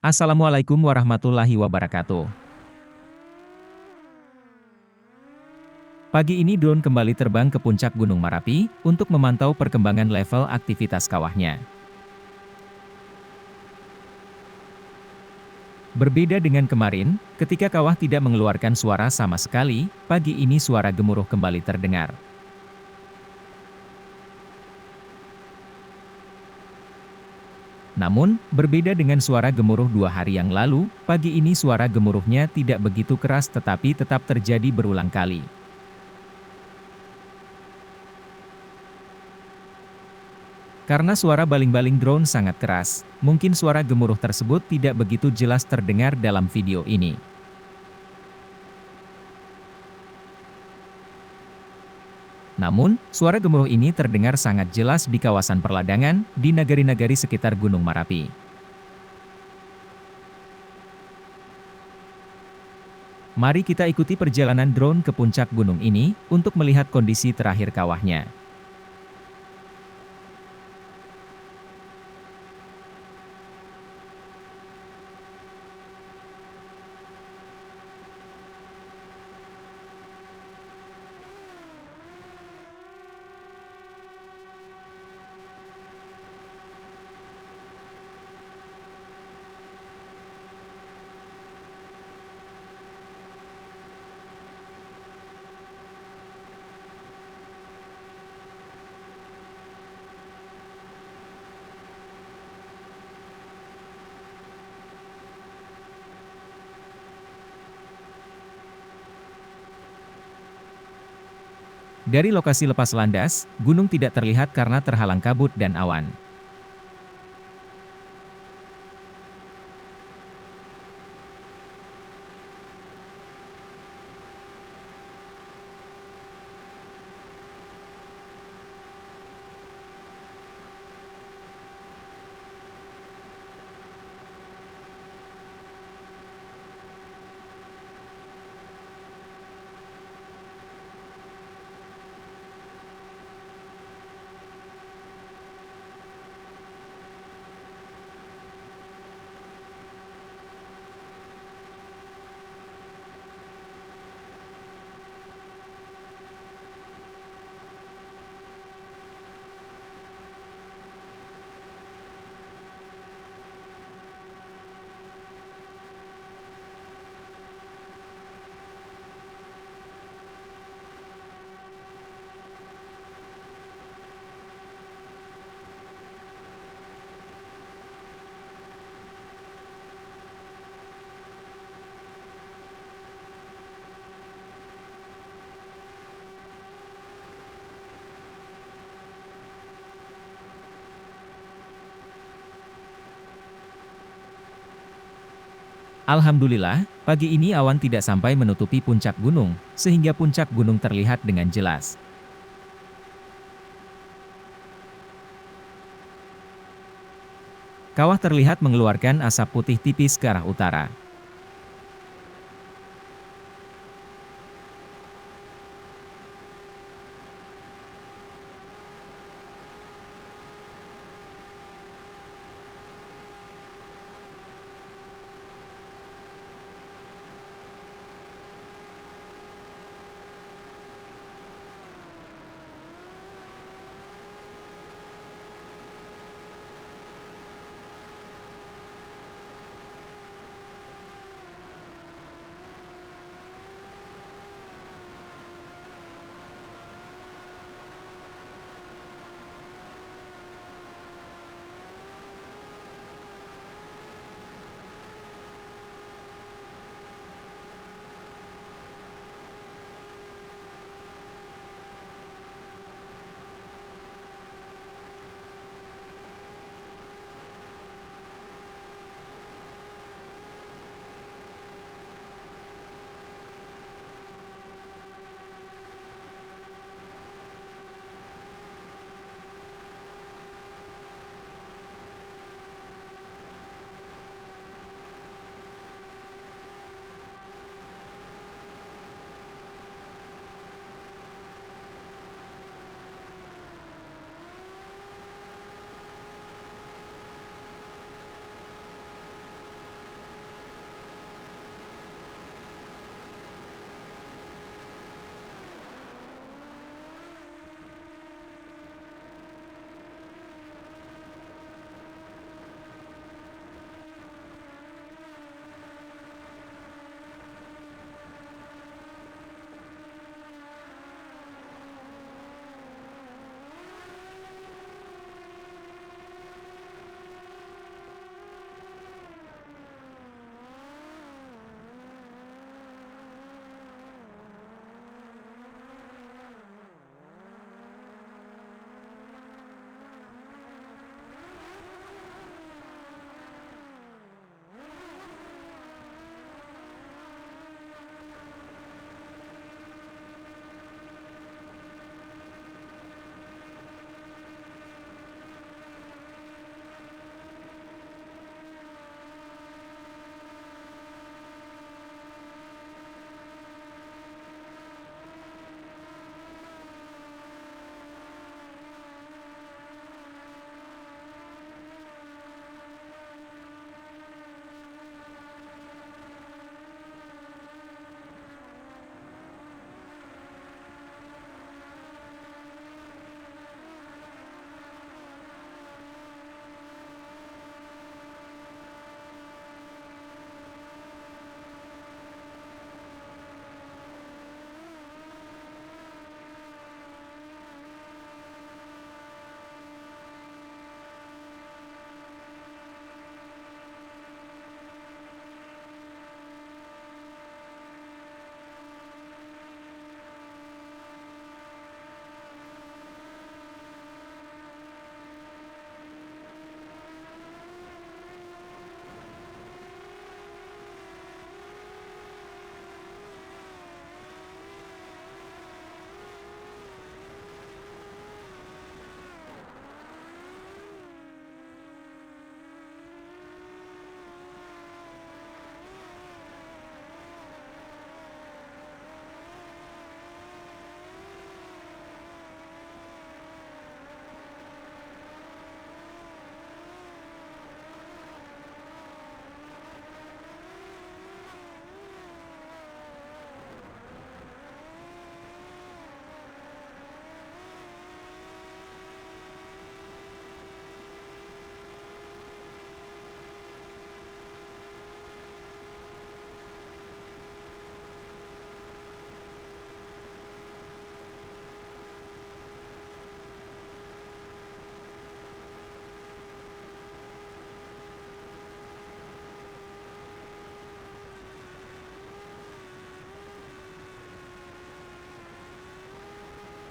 Assalamualaikum warahmatullahi wabarakatuh. Pagi ini drone kembali terbang ke puncak Gunung Merapi untuk memantau perkembangan level aktivitas kawahnya. Berbeda dengan kemarin, ketika kawah tidak mengeluarkan suara sama sekali, pagi ini suara gemuruh kembali terdengar. Namun, berbeda dengan suara gemuruh 2 hari yang lalu, pagi ini suara gemuruhnya tidak begitu keras tetapi tetap terjadi berulang kali. Karena suara baling-baling drone sangat keras, mungkin suara gemuruh tersebut tidak begitu jelas terdengar dalam video ini. Namun, suara gemuruh ini terdengar sangat jelas di kawasan perladangan, di nagari-nagari sekitar Gunung Merapi. Mari kita ikuti perjalanan drone ke puncak gunung ini, untuk melihat kondisi terakhir kawahnya. Dari lokasi lepas landas, gunung tidak terlihat karena terhalang kabut dan awan. Alhamdulillah, pagi ini awan tidak sampai menutupi puncak gunung, sehingga puncak gunung terlihat dengan jelas. Kawah terlihat mengeluarkan asap putih tipis ke arah utara.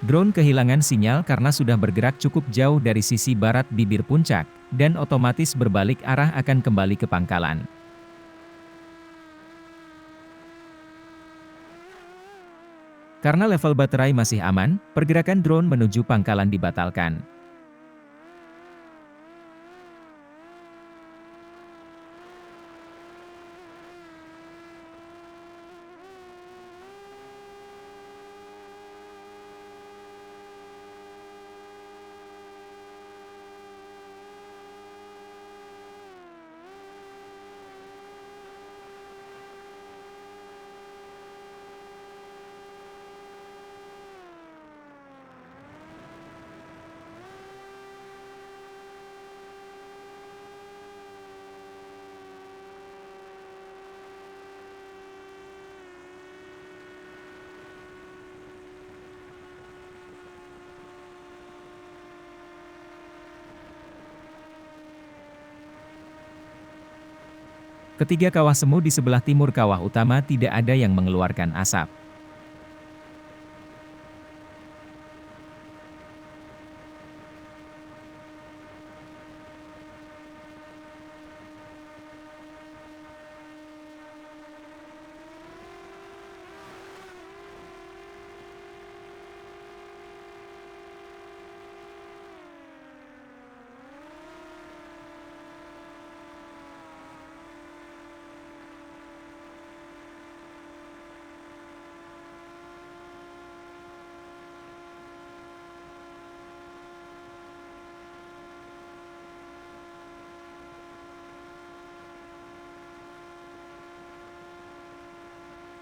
Drone kehilangan sinyal karena sudah bergerak cukup jauh dari sisi barat bibir puncak, dan otomatis berbalik arah akan kembali ke pangkalan. Karena level baterai masih aman, pergerakan drone menuju pangkalan dibatalkan. Ketiga kawah semu di sebelah timur kawah utama tidak ada yang mengeluarkan asap.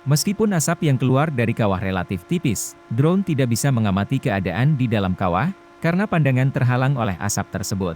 Meskipun asap yang keluar dari kawah relatif tipis, drone tidak bisa mengamati keadaan di dalam kawah, karena pandangan terhalang oleh asap tersebut.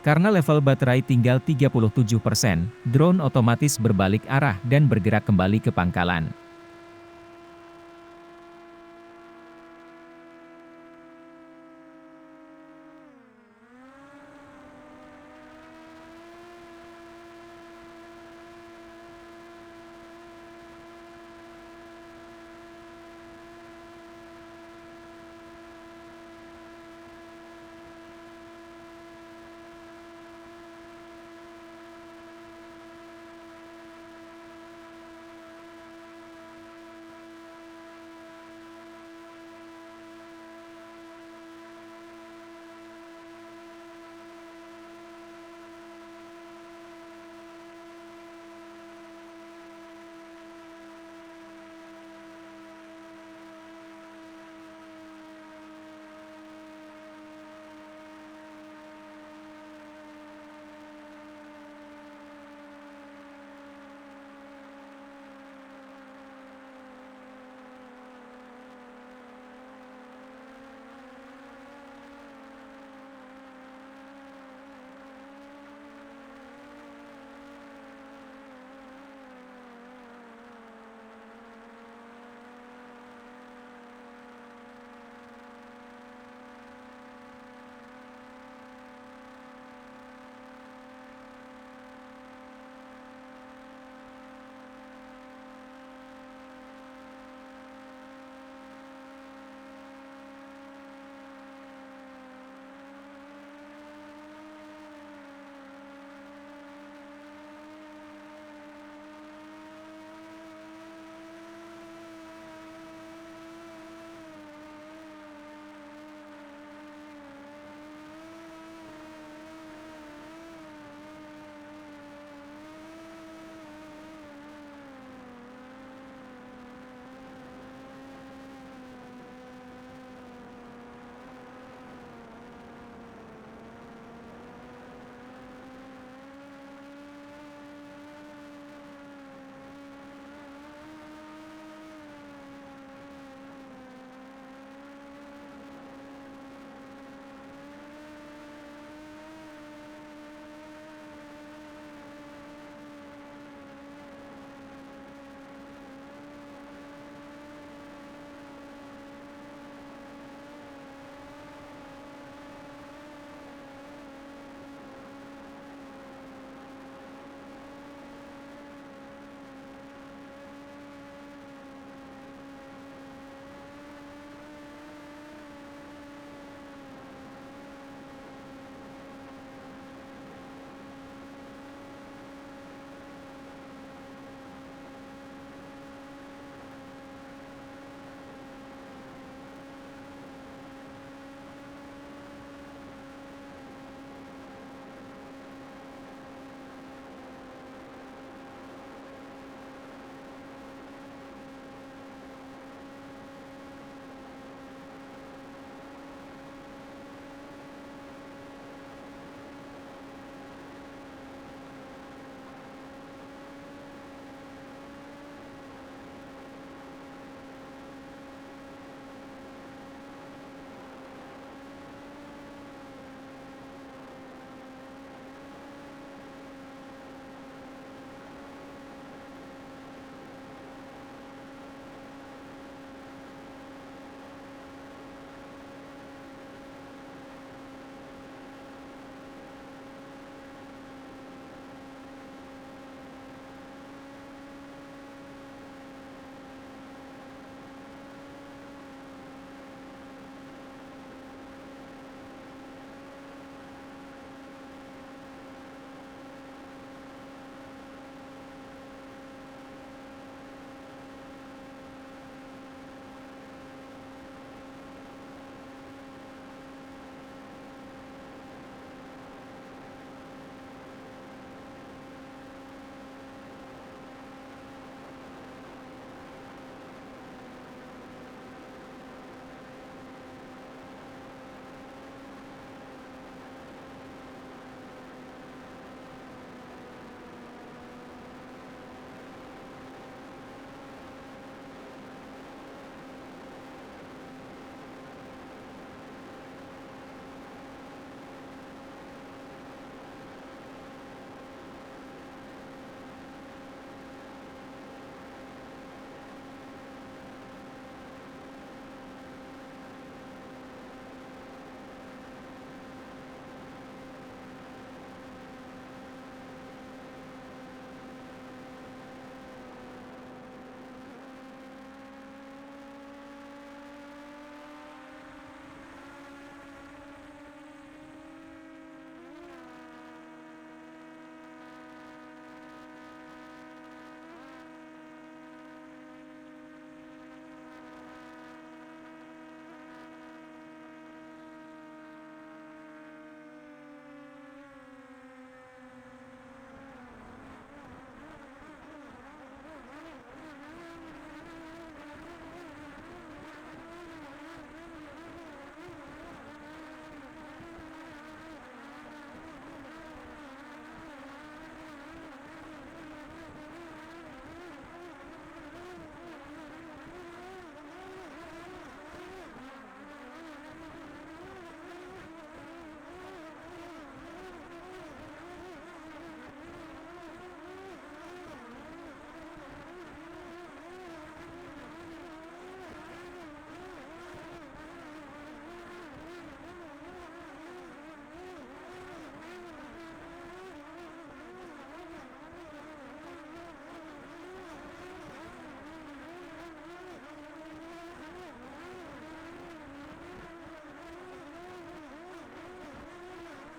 Karena level baterai tinggal 37%, drone otomatis berbalik arah dan bergerak kembali ke pangkalan.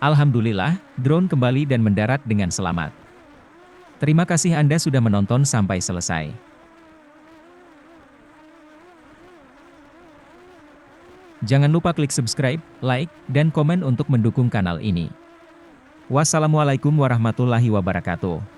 Alhamdulillah, drone kembali dan mendarat dengan selamat. Terima kasih Anda sudah menonton sampai selesai. Jangan lupa klik subscribe, like, dan komen untuk mendukung kanal ini. Wassalamualaikum warahmatullahi wabarakatuh.